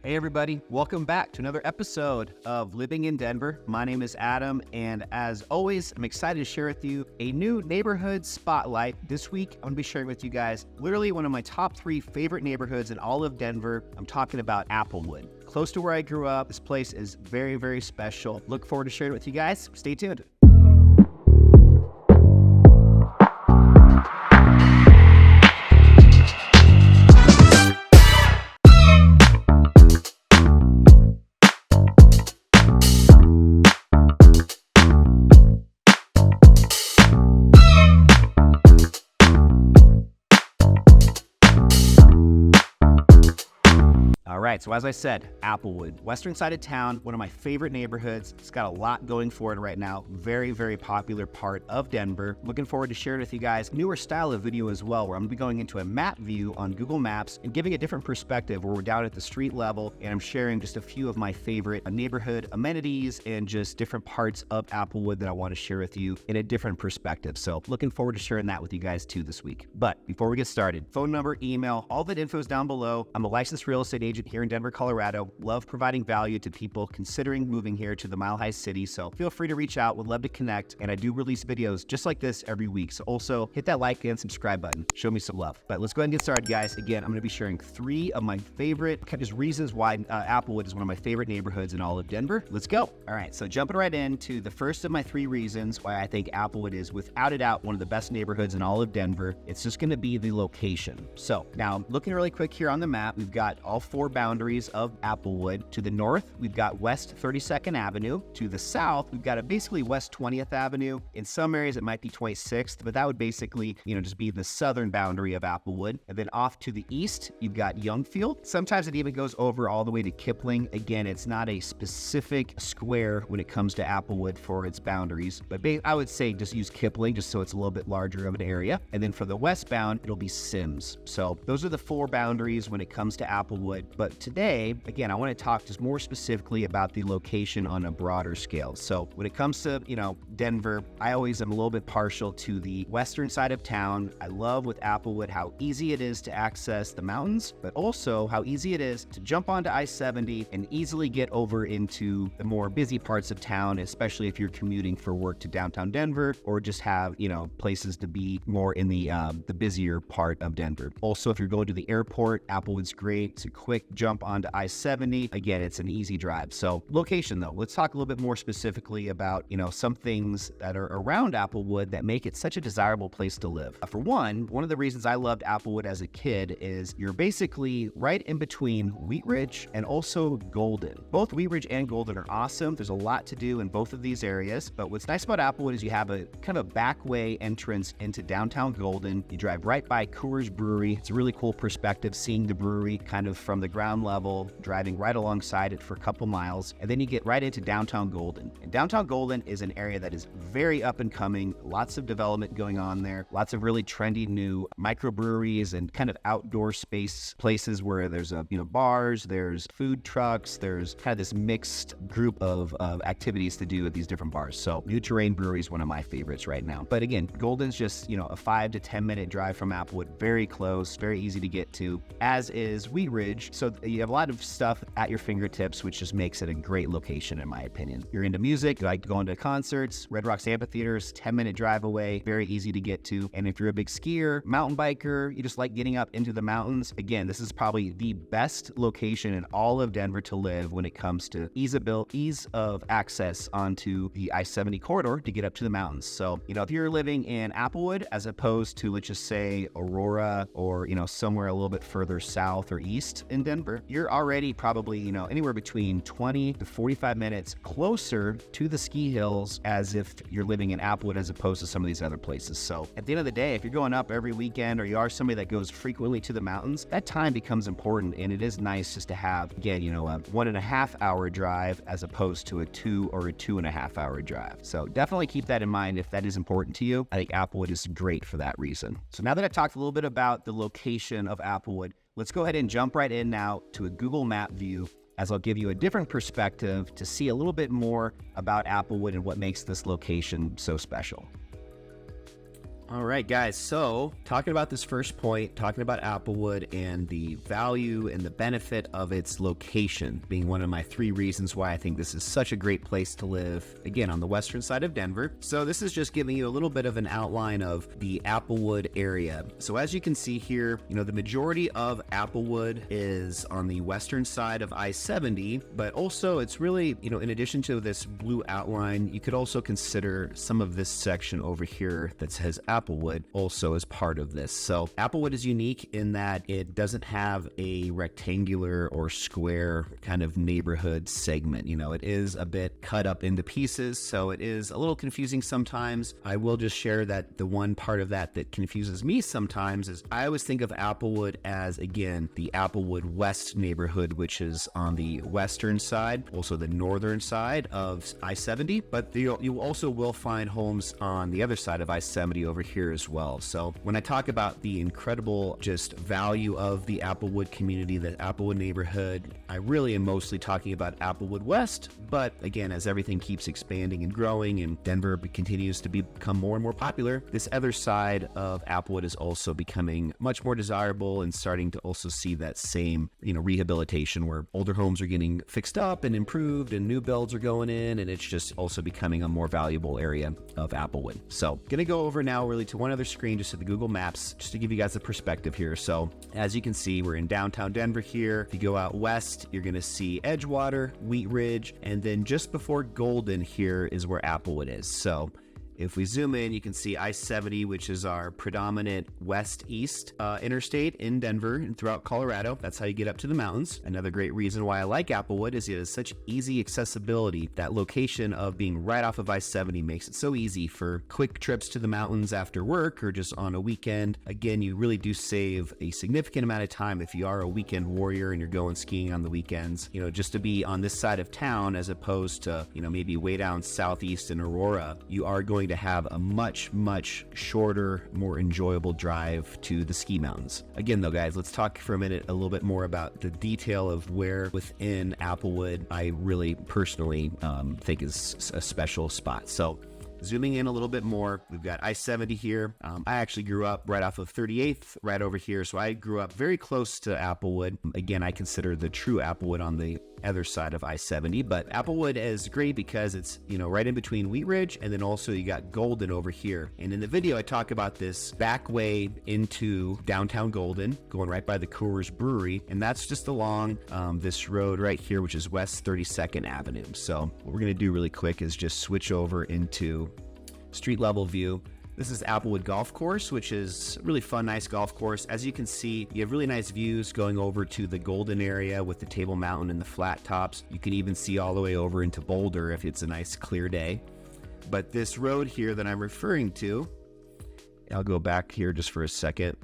Hey everybody, welcome back to another episode of Living in Denver. My name is Adam, and as always, I'm excited to share with you a new neighborhood spotlight. This week, I'm going to be sharing with you guys literally one of my top 3 favorite neighborhoods in all of Denver. I'm talking about Applewood. Close to where I grew up, this place is very, very special. Look forward to sharing it with you guys. Stay tuned. All right, so as I said, Applewood, western side of town, one of my favorite neighborhoods. It's got a lot going for it right now. Very, very popular part of Denver. Looking forward to sharing with you guys newer style of video as well, where I'm gonna be going into a map view on Google Maps and giving a different perspective where we're down at the street level, and I'm sharing just a few of my favorite neighborhood amenities and just different parts of Applewood that I want to share with you in a different perspective. So looking forward to sharing that with you guys too this week. But before we get started, phone number, email, all that info is down below. I'm a licensed real estate agent here in Denver, Colorado. Love providing value to people considering moving here to the Mile High City. So feel free to reach out. Would love to connect. And I do release videos just like this every week. So also hit that like and subscribe button. Show me some love. But let's go ahead and get started, guys. Again, I'm going to be sharing 3 of my favorite just reasons why Applewood is one of my favorite neighborhoods in all of Denver. Let's go. All right. So jumping right into the first of my 3 reasons why I think Applewood is without a doubt one of the best neighborhoods in all of Denver. It's just going to be the location. So now looking really quick here on the map, we've got all 4 boundaries of Applewood. To the north, we've got West 32nd Avenue. To the south, we've got basically West 20th Avenue. In some areas, it might be 26th, but that would basically, just be the southern boundary of Applewood. And then off to the east, you've got Youngfield. Sometimes it even goes over all the way to Kipling. Again, it's not a specific square when it comes to Applewood for its boundaries, but I would say just use Kipling just so it's a little bit larger of an area. And then for the westbound, it'll be Sims. So those are the 4 boundaries when it comes to Applewood. But today, again, I want to talk just more specifically about the location on a broader scale. So when it comes to, Denver, I always am a little bit partial to the western side of town. I love with Applewood how easy it is to access the mountains, but also how easy it is to jump onto I-70 and easily get over into the more busy parts of town, especially if you're commuting for work to downtown Denver or just have, places to be more in the busier part of Denver. Also, if you're going to the airport, Applewood's great. It's a quick jump onto I-70. Again, it's an easy drive. So location though, let's talk a little bit more specifically about, some things that are around Applewood that make it such a desirable place to live. For one of the reasons I loved Applewood as a kid is you're basically right in between Wheat Ridge and also Golden. Both Wheat Ridge and Golden are awesome. There's a lot to do in both of these areas, but what's nice about Applewood is you have a kind of a back way entrance into downtown Golden. You drive right by Coors Brewery. It's a really cool perspective seeing the brewery kind of from the ground level, driving right alongside it for a couple miles, and then you get right into downtown Golden. And downtown Golden is an area that is very up and coming, lots of development going on there, lots of really trendy new microbreweries and kind of outdoor space places where there's bars, there's food trucks, there's kind of this mixed group of activities to do at these different bars. So New Terrain Brewery is one of my favorites right now. But again, Golden's just, a 5 to 10 minute drive from Applewood, very close, very easy to get to, as is Wheat Ridge. So you have a lot of stuff at your fingertips, which just makes it a great location in my opinion. You're into music, you like going to concerts, Red Rocks Amphitheaters, 10-minute drive away, very easy to get to. And if you're a big skier, mountain biker, you just like getting up into the mountains, again, this is probably the best location in all of Denver to live when it comes to ease of access onto the I-70 corridor to get up to the mountains. So, if you're living in Applewood as opposed to, let's just say, Aurora or, somewhere a little bit further south or east in Denver, you're already probably, anywhere between 20 to 45 minutes closer to the ski hills as if you're living in Applewood as opposed to some of these other places. So at the end of the day, if you're going up every weekend or you are somebody that goes frequently to the mountains, that time becomes important, and it is nice just to have, again, a 1.5 hour drive as opposed to a 2 or a 2.5 hour drive. So definitely keep that in mind if that is important to you. I think Applewood is great for that reason. So now that I've talked a little bit about the location of Applewood, let's go ahead and jump right in now to a Google Map view, as I'll give you a different perspective to see a little bit more about Applewood and what makes this location so special. All right, guys, so talking about this first point, talking about Applewood and the value and the benefit of its location being one of my 3 reasons why I think this is such a great place to live, again, on the western side of Denver. So this is just giving you a little bit of an outline of the Applewood area. So as you can see here, the majority of Applewood is on the western side of I-70, but also it's really, in addition to this blue outline, you could also consider some of this section over here that says Applewood also as part of this. So Applewood is unique in that it doesn't have a rectangular or square kind of neighborhood segment. It is a bit cut up into pieces, so it is a little confusing sometimes. I will just share that the one part of that confuses me sometimes is I always think of Applewood as, again, the Applewood West neighborhood, which is on the western side, also the northern side of I-70, but you also will find homes on the other side of I-70 over here as well. So when I talk about the incredible just value of the Applewood community, the Applewood neighborhood, I really am mostly talking about Applewood West. But again, as everything keeps expanding and growing and Denver continues to become more and more popular, this other side of Applewood is also becoming much more desirable and starting to also see that same, rehabilitation where older homes are getting fixed up and improved and new builds are going in, and it's just also becoming a more valuable area of Applewood. So gonna go over now really to one other screen, just to the Google Maps, just to give you guys a perspective here. So as you can see, we're in downtown Denver here. If you go out west, you're gonna see Edgewater, Wheat Ridge, and then just before Golden here is where Applewood is. So if we zoom in, you can see I-70, which is our predominant west-east interstate in Denver and throughout Colorado. That's how you get up to the mountains. Another great reason why I like Applewood is it has such easy accessibility. That location of being right off of I-70 makes it so easy for quick trips to the mountains after work or just on a weekend. Again, you really do save a significant amount of time if you are a weekend warrior and you're going skiing on the weekends. Just to be on this side of town as opposed to, maybe way down southeast in Aurora, you are going to have a much, much shorter, more enjoyable drive to the ski mountains. Again, though, guys, let's talk for a minute a little bit more about the detail of where within Applewood I really personally think is a special spot. So zooming in a little bit more, we've got I-70 here. I actually grew up right off of 38th, right over here. So I grew up very close to Applewood. Again, I consider the true Applewood on the other side of I-70, but Applewood is great because it's, right in between Wheat Ridge, and then also you got Golden over here. And in the video, I talk about this back way into downtown Golden, going right by the Coors Brewery, and that's just along this road right here, which is West 32nd Avenue. So what we're gonna do really quick is just switch over into street level view. This is Applewood Golf Course, which is a really fun, nice golf course. As you can see, you have really nice views going over to the Golden area with the Table Mountain and the flat tops. You can even see all the way over into Boulder if it's a nice clear day. But this road here that I'm referring to, I'll go back here just for a second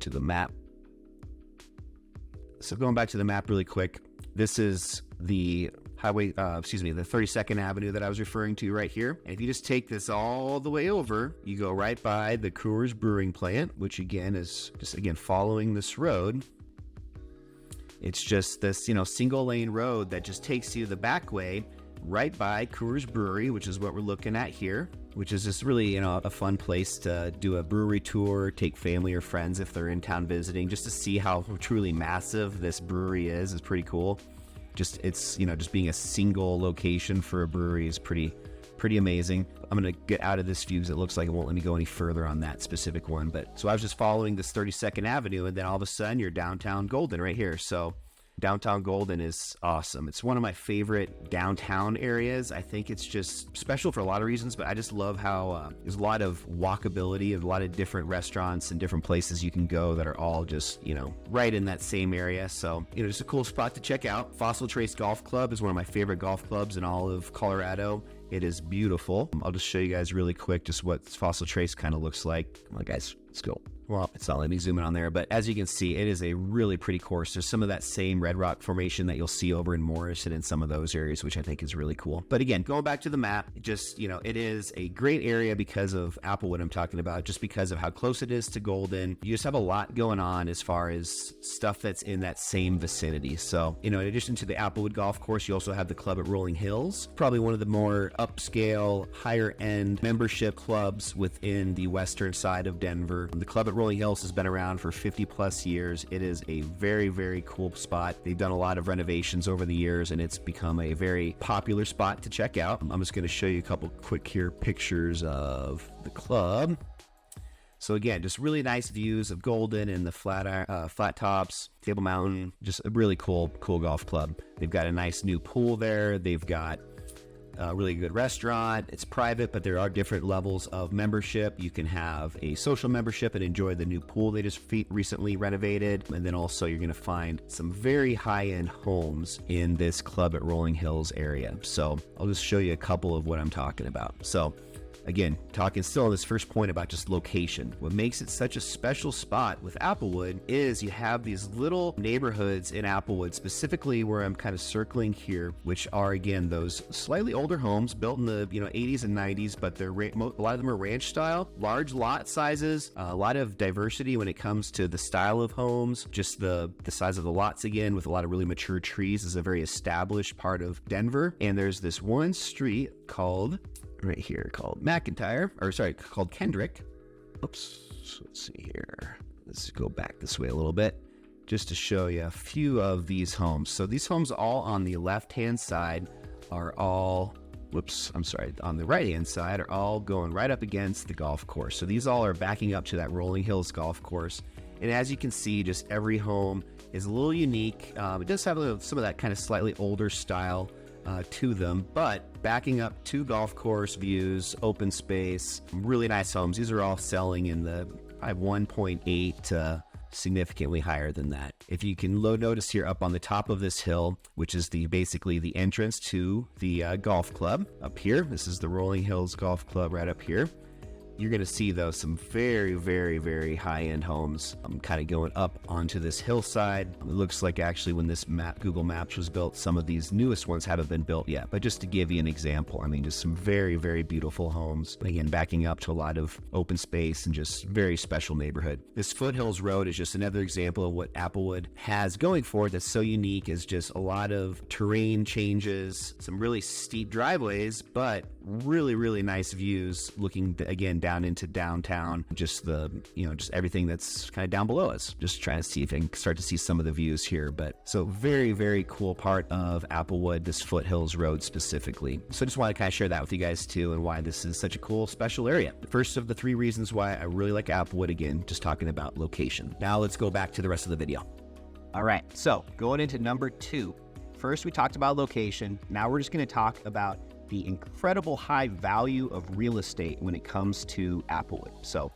to the map. So going back to the map really quick, this is the the 32nd Avenue that I was referring to right here. And if you just take this all the way over, you go right by the Coors Brewing Plant, which again is just following this road. It's just this, single lane road that just takes you the back way right by Coors Brewery, which is what we're looking at here, which is just really, a fun place to do a brewery tour, take family or friends if they're in town visiting, just to see how truly massive this brewery is pretty cool. It's just being a single location for a brewery is pretty amazing. I'm going to get out of this view because it looks like it won't let me go any further on that specific one. But so I was just following this 32nd Avenue, and then all of a sudden you're downtown Golden right here. So downtown Golden is awesome. It's one of my favorite downtown areas. I think it's just special for a lot of reasons, but I just love how there's a lot of walkability, a lot of different restaurants and different places you can go that are all just, right in that same area. So, just a cool spot to check out. Fossil Trace Golf Club is one of my favorite golf clubs in all of Colorado. It is beautiful. I'll just show you guys really quick just what Fossil Trace kind of looks like. Come on, guys. Let's go. Well, it's not letting me zoom in on there, but as you can see, it is a really pretty course. There's some of that same red rock formation that you'll see over in Morris and in some of those areas, which I think is really cool. But again, going back to the map, just, it is a great area because of Applewood I'm talking about, just because of how close it is to Golden. You just have a lot going on as far as stuff that's in that same vicinity. So, in addition to the Applewood golf course, you also have the club at Rolling Hills, probably one of the more upscale, higher end membership clubs within the western side of Denver. The club at Rolling Hills has been around for 50 plus years. It is a very, very cool spot. They've done a lot of renovations over the years, and it's become a very popular spot to check out. I'm just going to show you a couple quick here pictures of the club. So again, just really nice views of Golden and the flat tops, Table Mountain. Just a really cool golf club. They've got a nice new pool there. They've got a really good restaurant. It's private, but there are different levels of membership. You can have a social membership and enjoy the new pool they just recently renovated. And then also you're going to find some very high-end homes in this club at Rolling Hills area. So I'll just show you a couple of what I'm talking about. So again, talking still on this first point about just location. What makes it such a special spot with Applewood is you have these little neighborhoods in Applewood, specifically where I'm kind of circling here, which are, again, those slightly older homes built in the 80s and 90s, but they're a lot of them are ranch style, large lot sizes, a lot of diversity when it comes to the style of homes, just the size of the lots, again, with a lot of really mature trees. Is a very established part of Denver. And there's this one street called called Kendrick. Oops, let's see here. Let's go back this way a little bit just to show you a few of these homes. So these homes all on the left-hand side are all, on the right-hand side are all going right up against the golf course. So these all are backing up to that Rolling Hills golf course. And as you can see, just every home is a little unique. It does have some of that kind of slightly older style to them, but backing up to golf course views, open space, really nice homes. These are all selling in the 1.8 to significantly higher than that. If you can notice here up on the top of this hill, which is basically the entrance to the golf club up here. This is the Rolling Hills Golf Club right up here. You're going to see, though, some very, very, very high-end homes kind of going up onto this hillside. It looks like actually when this Google Maps was built, some of these newest ones haven't been built yet. But just to give you an example, just some very, very beautiful homes. Again, backing up to a lot of open space and just very special neighborhood. This Foothills Road is just another example of what Applewood has going for it that's so unique, is just a lot of terrain changes, some really steep driveways, but really, really nice views looking, again, down into downtown, just everything that's kind of down below us. Just trying to see if I can start to see some of the views here. But so very, very cool part of Applewood, this Foothills Road specifically. So I just want to kind of share that with you guys too, and why this is such a cool, special area. The first of the 3 reasons why I really like Applewood, again, just talking about location. Now let's go back to the rest of the video. All right, so going into number 2. First, we talked about location. Now we're just going to talk about the incredible high value of real estate when it comes to Applewood. So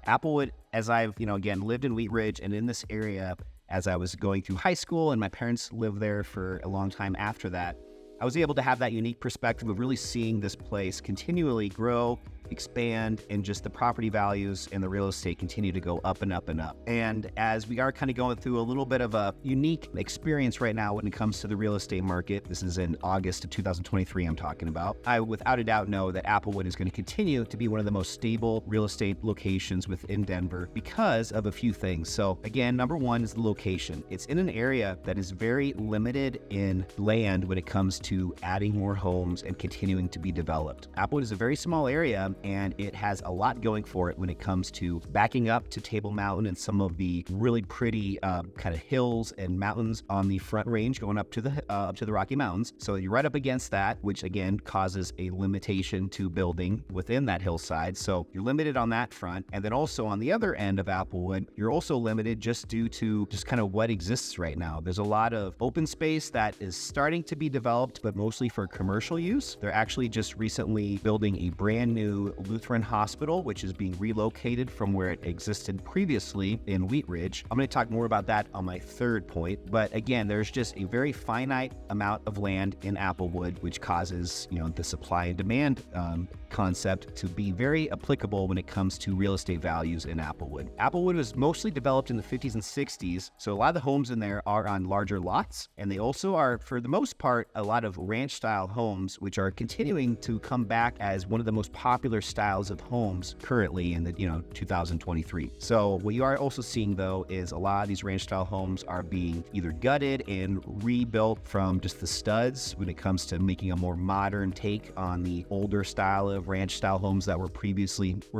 Applewood, as I've, again, lived in Wheat Ridge and in this area as I was going through high school, and my parents lived there for a long time after that, I was able to have that unique perspective of really seeing this place continually grow, expand, and just the property values and the real estate continue to go up and up and up. And as we are kind of going through a little bit of a unique experience right now when it comes to the real estate market, this is in August of 2023 I'm talking about, I without a doubt know that Applewood is going to continue to be one of the most stable real estate locations within Denver because of a few things. So again, number 1 is the location. It's in an area that is very limited in land when it comes to adding more homes and continuing to be developed. Applewood is a very small area, and it has a lot going for it when it comes to backing up to Table Mountain and some of the really pretty kind of hills and mountains on the Front Range going up to the Rocky Mountains. So you're right up against that, which again causes a limitation to building within that hillside. So you're limited on that front. And then also on the other end of Applewood, you're also limited just due to just kind of what exists right now. There's a lot of open space that is starting to be developed, but mostly for commercial use. They're actually just recently building a brand new Lutheran hospital, which is being relocated from where it existed previously in Wheat Ridge. I'm going to talk more about that on my 3rd point. But again, there's just a very finite amount of land in Applewood, which causes, the supply and demand concept to be very applicable when it comes to real estate values in Applewood. Applewood was mostly developed in the 50s and 60s, so a lot of the homes in there are on larger lots, and they also are, for the most part, a lot of ranch-style homes, which are continuing to come back as one of the most popular styles of homes currently in the 2023. So what you are also seeing, though, is a lot of these ranch-style homes are being either gutted and rebuilt from just the studs when it comes to making a more modern take on the older style of ranch-style homes that were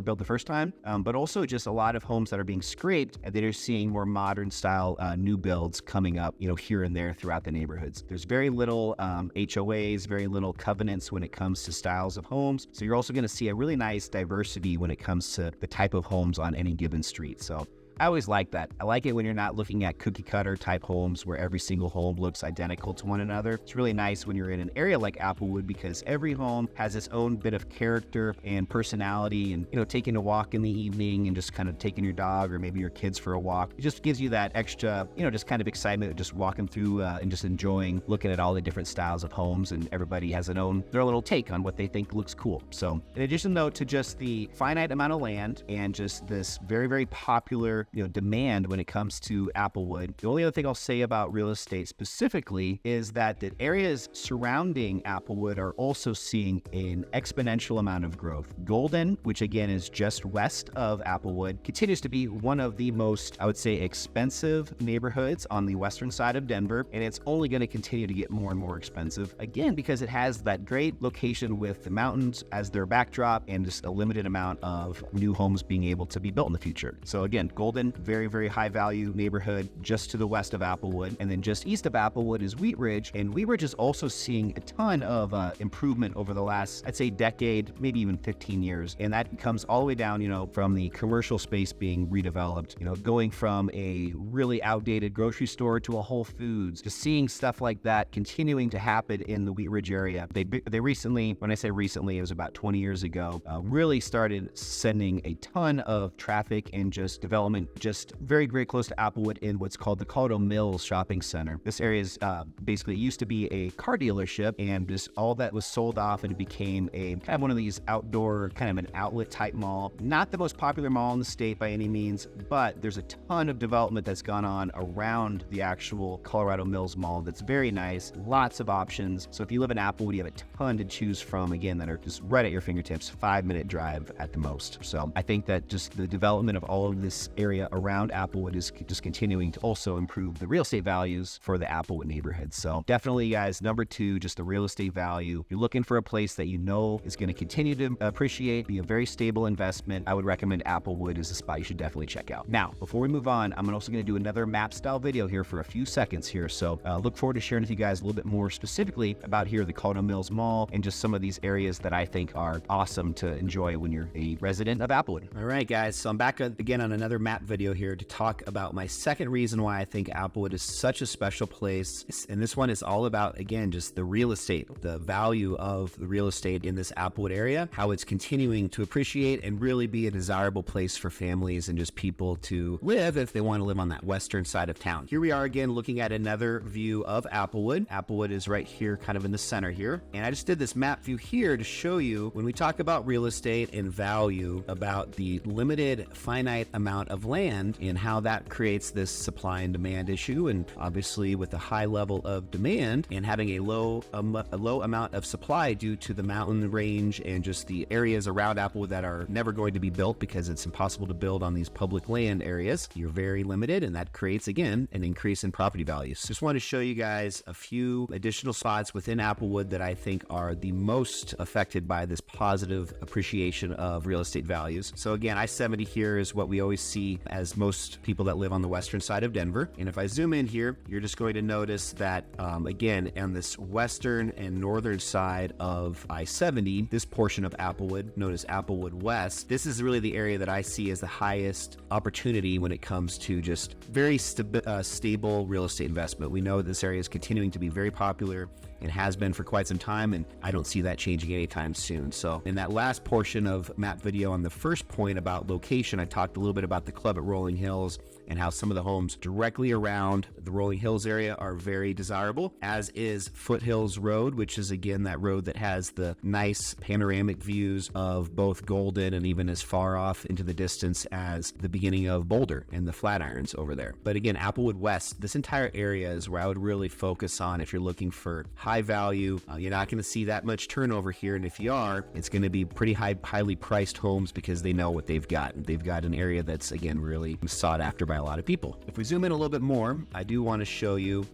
built the first time, but also just a lot of homes that are being scraped, and they're seeing more modern style new builds coming up, here and there throughout the neighborhoods. There's very little HOAs, very little covenants when it comes to styles of homes. So you're also going to see a really nice diversity when it comes to the type of homes on any given street. So I always like that. I like it when you're not looking at cookie cutter type homes where every single home looks identical to one another. It's really nice when you're in an area like Applewood because every home has its own bit of character and personality, and taking a walk in the evening and just kind of taking your dog or maybe your kids for a walk. It just gives you that extra, just kind of excitement of just walking through and just enjoying looking at all the different styles of homes, and everybody has their little take on what they think looks cool. So in addition though to just the finite amount of land and just this very, very popular demand when it comes to Applewood, the only other thing I'll say about real estate specifically is that the areas surrounding Applewood are also seeing an exponential amount of growth. Golden, which again is just west of Applewood, continues to be one of the most, I would say, expensive neighborhoods on the western side of Denver, and it's only going to continue to get more and more expensive, again, because it has that great location with the mountains as their backdrop and just a limited amount of new homes being able to be built in the future. So again, Golden, very, very high value neighborhood just to the west of Applewood. And then just east of Applewood is Wheat Ridge. And Wheat Ridge is also seeing a ton of improvement over the last, I'd say, decade, maybe even 15 years. And that comes all the way down, from the commercial space being redeveloped, going from a really outdated grocery store to a Whole Foods, just seeing stuff like that continuing to happen in the Wheat Ridge area. They recently, when I say recently, it was about 20 years ago, really started sending a ton of traffic and just development just very, very close to Applewood in what's called the Colorado Mills Shopping Center. This area is basically, it used to be a car dealership, and just all that was sold off and it became a kind of one of these outdoor, kind of an outlet type mall. Not the most popular mall in the state by any means, but there's a ton of development that's gone on around the actual Colorado Mills Mall that's very nice. Lots of options. So if you live in Applewood, you have a ton to choose from, again, that are just right at your fingertips, 5-minute drive at the most. So I think that just the development of all of this area around Applewood is just continuing to also improve the real estate values for the Applewood neighborhood. So definitely, guys, number 2, just the real estate value. If you're looking for a place that is going to continue to appreciate, be a very stable investment, I would recommend Applewood is a spot you should definitely check out. Now, before we move on, I'm also going to do another map style video here for a few seconds here. So look forward to sharing with you guys a little bit more specifically about here, the Colorado Mills Mall, and just some of these areas that I think are awesome to enjoy when you're a resident of Applewood. All right, guys, so I'm back again on another map video here to talk about my second reason why I think Applewood is such a special place. And this one is all about, again, just the real estate, the value of the real estate in this Applewood area, how it's continuing to appreciate and really be a desirable place for families and just people to live if they want to live on that western side of town. Here we are again looking at another view of Applewood. Applewood is right here, kind of in the center here. And I just did this map view here to show you when we talk about real estate and value, about the limited, finite amount of land and how that creates this supply and demand issue. And obviously with a high level of demand and having a low amount of supply due to the mountain range and just the areas around Applewood that are never going to be built because it's impossible to build on these public land areas, you're very limited, and that creates, again, an increase in property values. Just want to show you guys a few additional spots within Applewood that I think are the most affected by this positive appreciation of real estate values. So again, I-70 here is what we always see as most people that live on the western side of Denver. And if I zoom in here, you're just going to notice that, again, on this western and northern side of I-70, this portion of Applewood, known as Applewood West, this is really the area that I see as the highest opportunity when it comes to just very stable real estate investment. We know this area is continuing to be very popular and has been for quite some time, and I don't see that changing anytime soon. So in that last portion of map video on the first point about location, I talked a little bit about the club love at Rolling Hills and how some of the homes directly around the Rolling Hills area are very desirable, as is Foothills Road, which is again that road that has the nice panoramic views of both Golden and even as far off into the distance as the beginning of Boulder and the Flatirons over there. But again, Applewood West, this entire area is where I would really focus on if you're looking for high value. You're not going to see that much turnover here, and if you are, it's going to be pretty highly priced homes because they know what they've got. They've got an area that's again really sought after by a lot of people. If we zoom in a little bit more, I do want to show you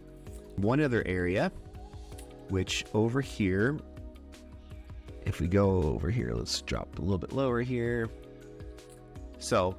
one other area, which over here, if we go over here, let's drop a little bit lower here. So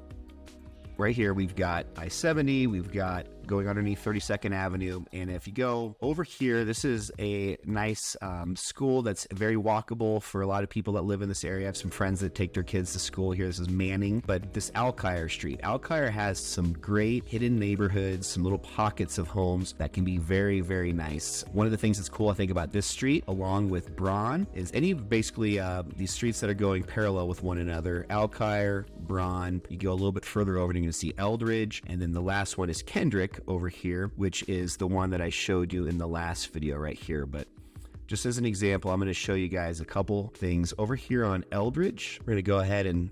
right here, we've got I-70, we've got going underneath 32nd Avenue. And if you go over here, this is a nice school that's very walkable for a lot of people that live in this area. I have some friends that take their kids to school here. This is Manning, but this Alkire Street. Alkire has some great hidden neighborhoods, some little pockets of homes that can be very, very nice. One of the things that's cool, I think, about this street, along with Braun, is basically these streets that are going parallel with one another. Alkire, Braun, you go a little bit further over and you're going to see Eldridge, and then the last one is Kendrick over here, which is the one that I showed you in the last video right here. But just as an example, I'm going to show you guys a couple things over here on Eldridge. We're going to go ahead and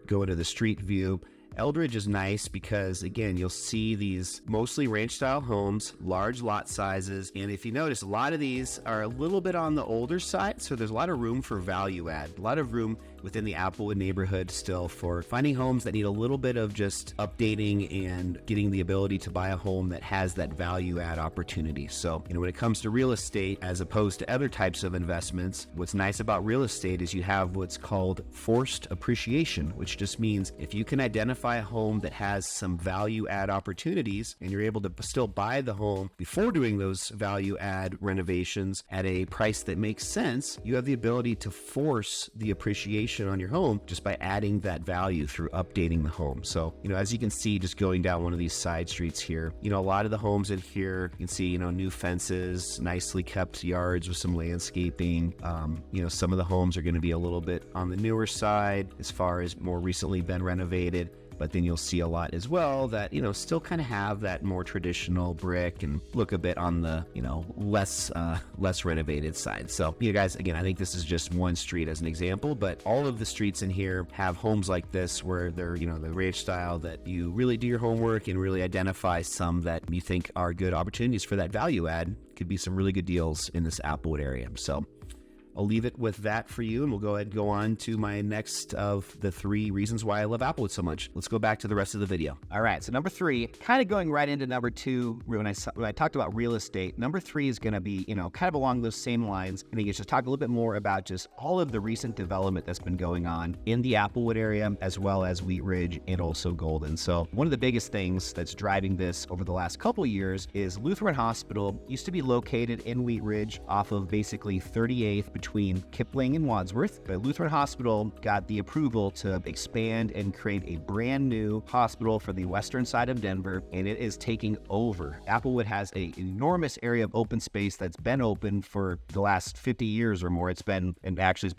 go into the street view. Eldridge is nice because, again, you'll see these mostly ranch-style homes, large lot sizes, and if you notice, a lot of these are a little bit on the older side, so there's a lot of room for value add, a lot of room within the Applewood neighborhood still for finding homes that need a little bit of just updating and getting the ability to buy a home that has that value add opportunity. So, when it comes to real estate, as opposed to other types of investments, what's nice about real estate is you have what's called forced appreciation, which just means if you can identify a home that has some value add opportunities and you're able to still buy the home before doing those value add renovations at a price that makes sense, you have the ability to force the appreciation on your home just by adding that value through updating the home. So, as you can see, just going down one of these side streets here, a lot of the homes in here, you can see, new fences, nicely kept yards with some landscaping. Some of the homes are going to be a little bit on the newer side as far as more recently been renovated. But then you'll see a lot as well that, still kind of have that more traditional brick and look a bit on the, less renovated side. So, guys, again, I think this is just one street as an example, but all of the streets in here have homes like this where they're, the ranch style, that you really do your homework and really identify some that you think are good opportunities for that value add. Could be some really good deals in this Applewood area. So I'll leave it with that for you, and we'll go ahead and go on to my next of the 3 reasons why I love Applewood so much. Let's go back to the rest of the video. All right, so number 3, kind of going right into number 2, when I talked about real estate, number 3 is going to be, kind of along those same lines. I think it's just talk a little bit more about just all of the recent development that's been going on in the Applewood area, as well as Wheat Ridge and also Golden. So one of the biggest things that's driving this over the last couple years is Lutheran Hospital used to be located in Wheat Ridge off of basically 38th between Kipling and Wadsworth, but Lutheran Hospital got the approval to expand and create a brand new hospital for the western side of Denver, and it is taking over. Applewood has an enormous area of open space that's been open for the last 50 years or more. It's been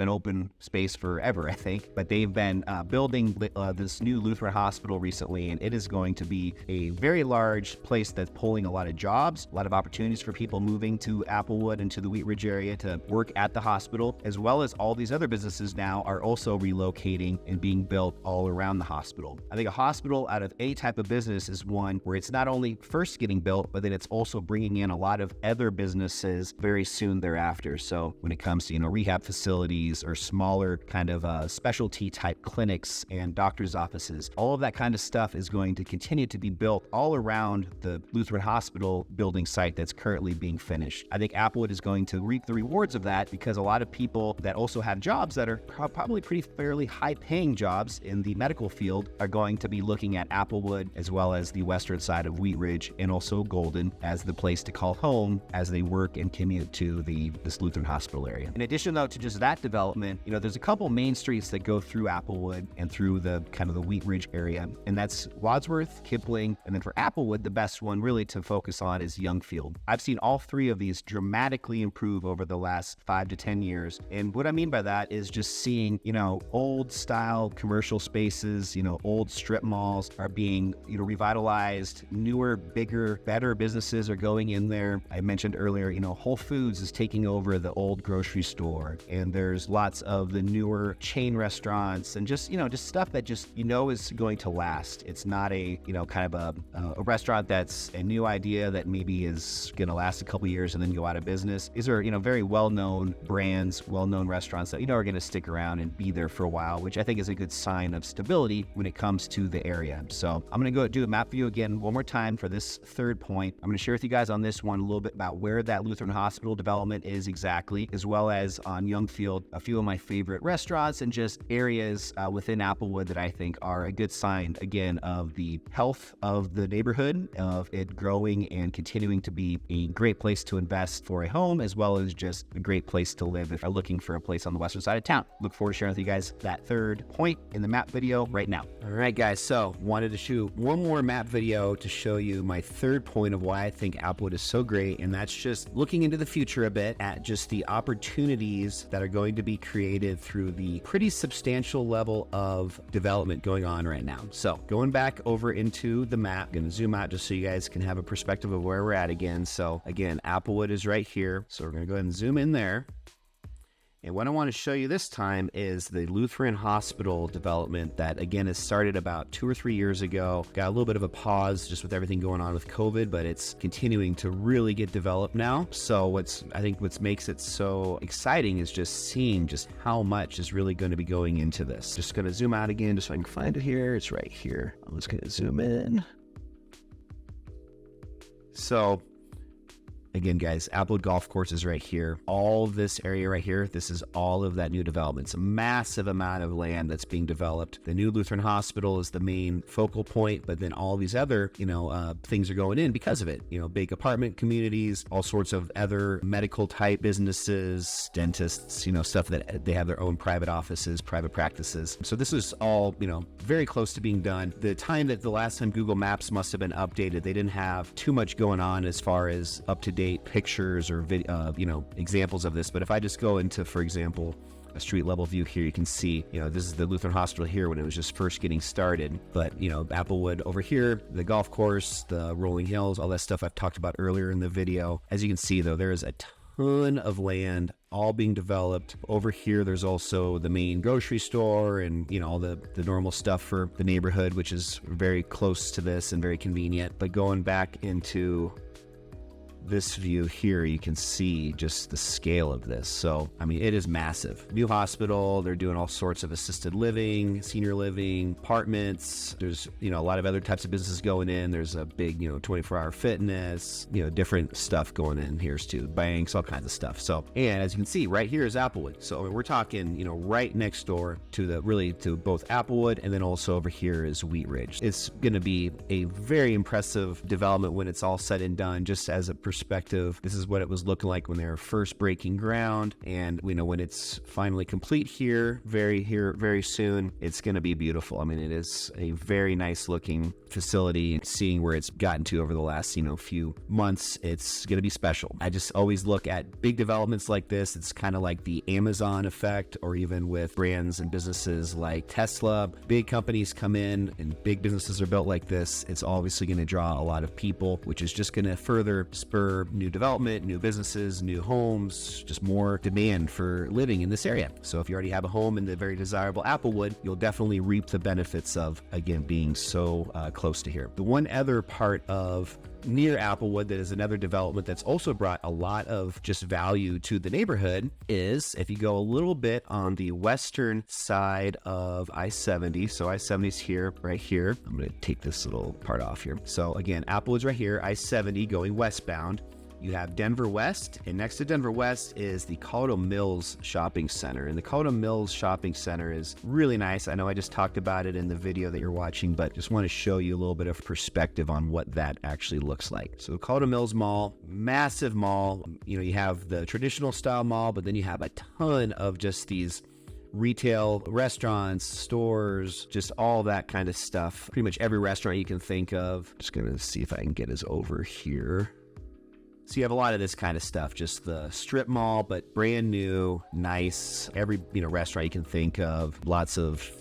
open space forever, I think, but they've been building this new Lutheran Hospital recently, and it is going to be a very large place that's pulling a lot of jobs, a lot of opportunities for people moving to Applewood and to the Wheat Ridge area to work at the hospital, as well as all these other businesses now are also relocating and being built all around the hospital. I think a hospital out of any type of business is one where it's not only first getting built, but then it's also bringing in a lot of other businesses very soon thereafter. So when it comes to, rehab facilities or smaller kind of specialty type clinics and doctor's offices, all of that kind of stuff is going to continue to be built all around the Lutheran Hospital building site that's currently being finished. I think Applewood is going to reap the rewards of that because a lot of people that also have jobs that are probably fairly high paying jobs in the medical field are going to be looking at Applewood as well as the western side of Wheat Ridge and also Golden as the place to call home as they work and commute to this Lutheran Hospital area. In addition though to just that development, there's a couple main streets that go through Applewood and through the kind of the Wheat Ridge area, and that's Wadsworth, Kipling, and then for Applewood, the best one really to focus on is Youngfield. I've seen all 3 of these dramatically improve over the last 5 to 10 10 years. And what I mean by that is just seeing, old style commercial spaces, old strip malls are being, revitalized. Newer, bigger, better businesses are going in there. I mentioned earlier, Whole Foods is taking over the old grocery store, and there's lots of the newer chain restaurants and just stuff that is going to last. It's not a, kind of a restaurant that's a new idea that maybe is going to last a couple years and then go out of business. These are, very well-known brands, well-known restaurants that, are going to stick around and be there for a while, which I think is a good sign of stability when it comes to the area. So I'm going to go do a map view again one more time for this third point. I'm going to share with you guys on this one a little bit about where that Lutheran Hospital development is exactly, as well as on Youngfield, a few of my favorite restaurants and just areas within Applewood that I think are a good sign, again, of the health of the neighborhood, of it growing and continuing to be a great place to invest for a home, as well as just a great place to live if you're looking for a place on the western side of town. Look forward to sharing with you guys that third point in the map video right now. All right, guys, so wanted to shoot one more map video to show you my third point of why I think Applewood is so great, and that's just looking into the future a bit at just the opportunities that are going to be created through the pretty substantial level of development going on right now. So going back over into the map, I'm going to zoom out just so you guys can have a perspective of where we're at again. So again, Applewood is right here. So we're going to go ahead and zoom in there. And what I want to show you this time is the Lutheran Hospital development that, again, has started about 2 or 3 years ago. Got a little bit of a pause just with everything going on with COVID, but it's continuing to really get developed now. So I think what makes it so exciting is just seeing just how much is really going to be going into this. Just going to zoom out again just so I can find it here. It's right here. I'm just going to zoom in. So again, guys, Applewood Golf Course is right here. All of this area right here, this is all of that new development. It's a massive amount of land that's being developed. The new Lutheran Hospital is the main focal point, but then all these other, things are going in because of it. Big apartment communities, all sorts of other medical type businesses, dentists, stuff that they have their own private offices, private practices. So this is all, very close to being done. The last time Google Maps must have been updated, they didn't have too much going on as far as up-to-date pictures or video, examples of this. But if I just go into, for example, a street level view here, you can see, this is the Lutheran Hospital here when it was just first getting started. But, Applewood over here, the golf course, the rolling hills, all that stuff I've talked about earlier in the video. As you can see, though, there is a ton of land all being developed. Over here, there's also the main grocery store and, all the normal stuff for the neighborhood, which is very close to this and very convenient. But going back into this view here, you can see just the scale of this. So, it is massive. New hospital, they're doing all sorts of assisted living, senior living, apartments. There's, a lot of other types of businesses going in. There's a big, 24-hour fitness, different stuff going in here too, banks, all kinds of stuff. So, and as you can see, right here is Applewood. So we're talking, right next door to both Applewood, and then also over here is Wheat Ridge. It's going to be a very impressive development when it's all said and done. Just as a perspective, this is what it was looking like when they were first breaking ground, and when it's finally complete here very soon, it's going to be beautiful. It is a very nice looking facility. Seeing where it's gotten to over the last few months, it's going to be special. I just always look at big developments like this. It's kind of like the Amazon effect, or even with brands and businesses like Tesla. Big companies come in and big businesses are built like this. It's obviously going to draw a lot of people, which is just going to further spur new development, new businesses, new homes, just more demand for living in this area. So if you already have a home in the very desirable Applewood, you'll definitely reap the benefits of, again, being so close to here. The one other part of near Applewood that is another development that's also brought a lot of just value to the neighborhood is if you go a little bit on the western side of I-70. So I-70 is here, right here. I'm going to take this little part off here. So again, Applewood's right here, I-70 going westbound. You have Denver West, and next to Denver West is the Colorado Mills Shopping Center. And the Colorado Mills Shopping Center is really nice. I know I just talked about it in the video that you're watching, but just want to show you a little bit of perspective on what that actually looks like. So the Colorado Mills Mall, massive mall. You have the traditional style mall, but then you have a ton of just these retail, restaurants, stores, just all that kind of stuff. Pretty much every restaurant you can think of. Just going to see if I can get us over here. So you have a lot of this kind of stuff, just the strip mall, but brand new, nice, every, restaurant you can think of. Lots of,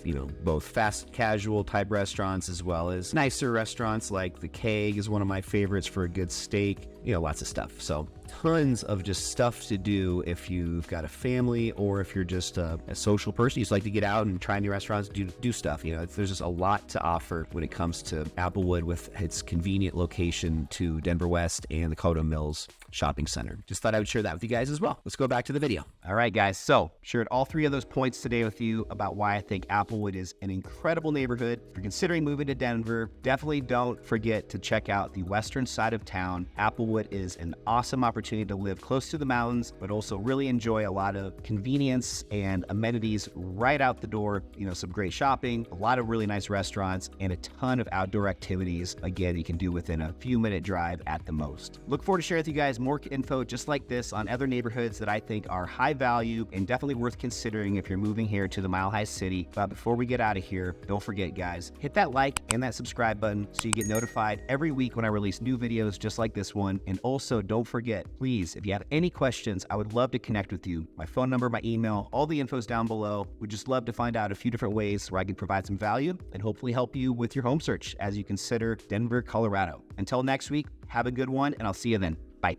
both fast casual type restaurants as well as nicer restaurants like the Keg is one of my favorites for a good steak. Lots of stuff. So tons of just stuff to do if you've got a family or if you're just a social person. You just like to get out and try new restaurants, do stuff. There's just a lot to offer when it comes to Applewood with its convenient location to Denver West and the Coto Mills Shopping Center. Just thought I would share that with you guys as well. Let's go back to the video. All right, guys. So shared all three of those points today with you about why I think Applewood is an incredible neighborhood. If you're considering moving to Denver, definitely don't forget to check out the western side of town. Applewood is an awesome opportunity to live close to the mountains, but also really enjoy a lot of convenience and amenities right out the door. Some great shopping, a lot of really nice restaurants, and a ton of outdoor activities. Again, you can do within a few minute drive at the most. Look forward to sharing with you guys more info just like this on other neighborhoods that I think are high value and definitely worth considering if you're moving here to the Mile High City. But before we get out of here, don't forget, guys, hit that like and that subscribe button so you get notified every week when I release new videos just like this one. And also, don't forget, please, if you have any questions, I would love to connect with you. My phone number, my email, all the info's down below. We'd just love to find out a few different ways where I can provide some value and hopefully help you with your home search as you consider Denver, Colorado. Until next week, have a good one, and I'll see you then. Bye.